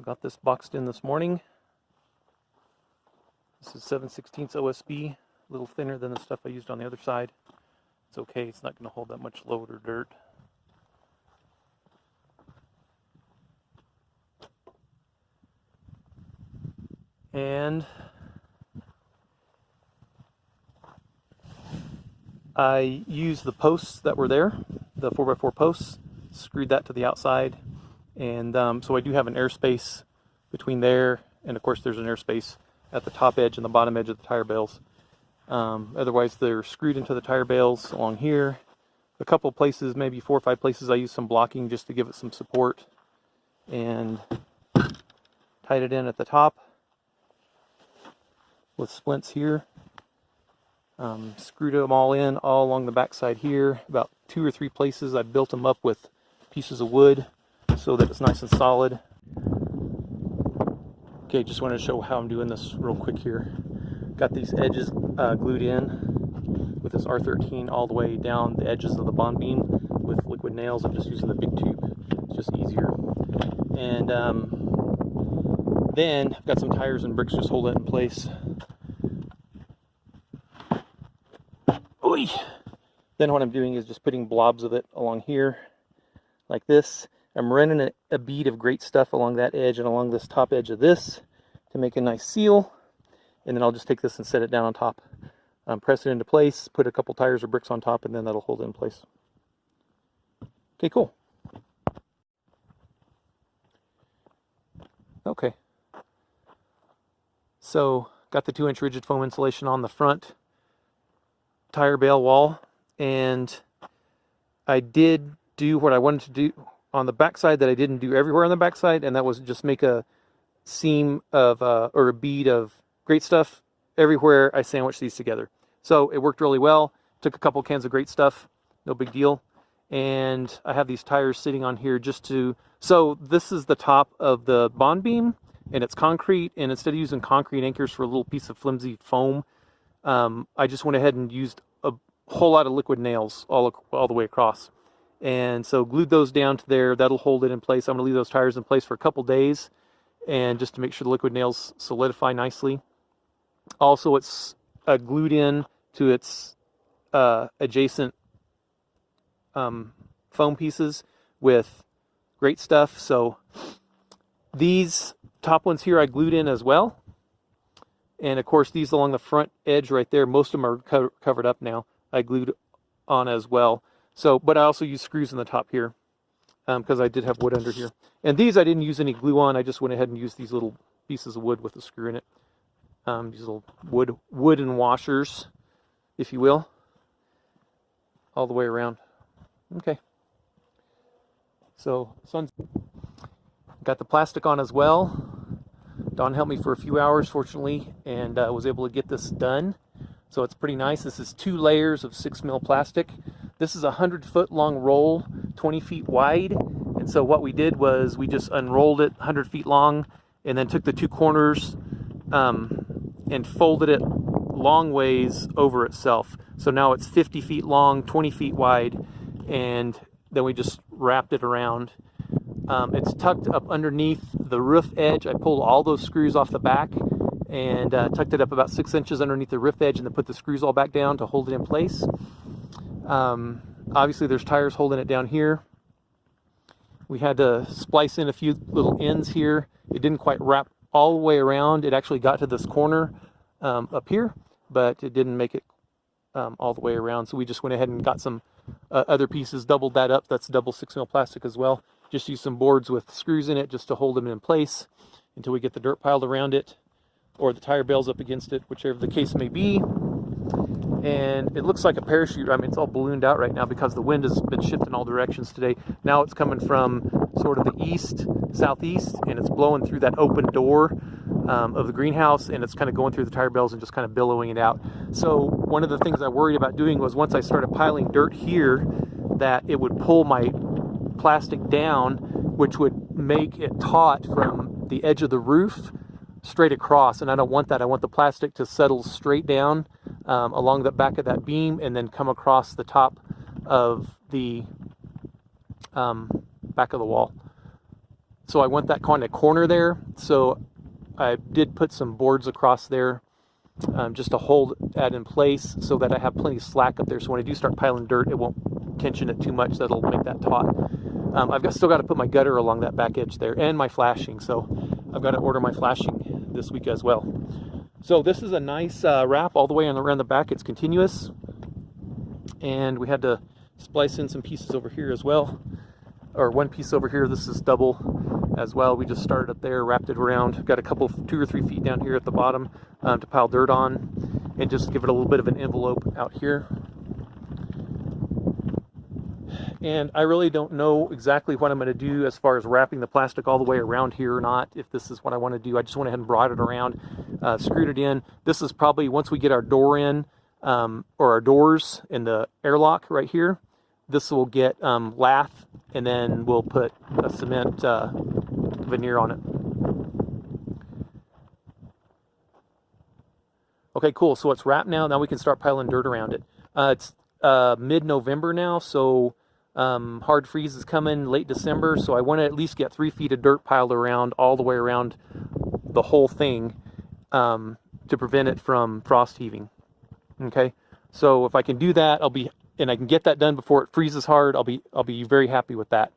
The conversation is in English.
Got this boxed in this morning. This is 7/16 OSB, a little thinner than the stuff I used on the other side. It's okay, it's not going to hold that much load or dirt. And I used the posts that were there, the 4x4 posts, screwed that to the outside, and so I do have an airspace between there, and of course there's an airspace at the top edge and the bottom edge of the tire bales. Otherwise they're screwed into the tire bales along here. A couple places, maybe 4 or 5 places, I used some blocking just to give it some support, and tied it in at the top with splints here. Screwed them all in all along the back side here. About 2 or 3 places I built them up with pieces of wood so that it's nice and solid. Okay, just wanted to show how I'm doing this real quick here. Got these edges glued in with this R13 all the way down the edges of the bond beam with liquid nails. I'm just using the big tube, it's just easier. And then I've got some tires and bricks just holding it in place. Oy! Then what I'm doing is just putting blobs of it along here like this. I'm running a bead of Great Stuff along that edge and along this top edge of this to make a nice seal, and then I'll just take this and set it down on top, press it into place, put a couple tires or bricks on top, and then that'll hold it in place. Okay, cool. Okay, so got the 2-inch rigid foam insulation on the front tire bale wall, and I did do what I wanted to do on the backside that I didn't do everywhere on the backside, and that was just make a seam of or a bead of Great Stuff everywhere I sandwiched these together. So it worked really well. Took a couple cans of Great Stuff, no big deal. And I have these tires sitting on here just to, so this is the top of the bond beam, and it's concrete, and instead of using concrete anchors for a little piece of flimsy foam, I just went ahead and used a whole lot of liquid nails all the way across. And so glued those down to there. That'll hold it in place. I'm going to leave those tires in place for a couple days, and just to make sure the liquid nails solidify nicely. Also, it's glued in to its adjacent foam pieces with Great Stuff. So these top ones here I glued in as well. And of course these along the front edge right there, most of them are covered up now. I glued on as well. So, but I also use screws in the top here because I did have wood under here. And these I didn't use any glue on. I just went ahead and used these little pieces of wood with a screw in it. These little wooden washers, if you will, all the way around. Okay. So, got the plastic on as well. Don helped me for a few hours, fortunately, and was able to get this done. So it's pretty nice. This is 2 layers of 6mm plastic. This is a 100-foot long roll, 20 feet wide. And so what we did was we just unrolled it 100 feet long and then took the 2 corners and folded it long ways over itself. So now it's 50 feet long, 20 feet wide, and then we just wrapped it around. It's tucked up underneath the roof edge. I pulled all those screws off the back and tucked it up about 6 inches underneath the roof edge, and then put the screws all back down to hold it in place. Obviously there's tires holding it down here. We had to splice in a few little ends here. It didn't quite wrap all the way around. It actually got to this corner up here, but it didn't make it all the way around. So we just went ahead and got some other pieces, doubled that up. That's double 6mm plastic as well. Just use some boards with screws in it just to hold them in place until we get the dirt piled around it or the tire bales up against it, whichever the case may be. And it looks like a parachute. I mean, it's all ballooned out right now because the wind has been shifting all directions today. Now it's coming from sort of the east, southeast, and it's blowing through that open door of the greenhouse, and it's kind of going through the tire bales and just kind of billowing it out. So one of the things I worried about doing was once I started piling dirt here, that it would pull my plastic down, which would make it taut from the edge of the roof straight across, and I don't want that. I want the plastic to settle straight down along the back of that beam and then come across the top of the back of the wall. So I want that kind of corner there. So I did put some boards across there just to hold that in place so that I have plenty of slack up there. So when I do start piling dirt, it won't tension it too much. That'll make that taut. Still got to put my gutter along that back edge there and my flashing. So I've got to order my flashing this week as well. So this is a nice wrap all the way around the back. It's continuous. And we had to splice in some pieces over here as well. Or one piece over here. This is double as well. We just started up there, wrapped it around. Got a couple, 2 or 3 feet down here at the bottom to pile dirt on, and just give it a little bit of an envelope out here. And I really don't know exactly what I'm going to do as far as wrapping the plastic all the way around here or not, if this is what I want to do. I just went ahead and brought it around, screwed it in. This is probably, once we get our door in, or our doors in the airlock right here, this will get lath, and then we'll put a cement veneer on it. Okay, cool. So it's wrapped now. Now we can start piling dirt around it. It's mid-November now, so hard freeze is coming late December. So I want to at least get 3 feet of dirt piled around all the way around the whole thing to prevent it from frost heaving. Okay, so if I can do that, and I can get that done before it freezes hard, I'll be very happy with that.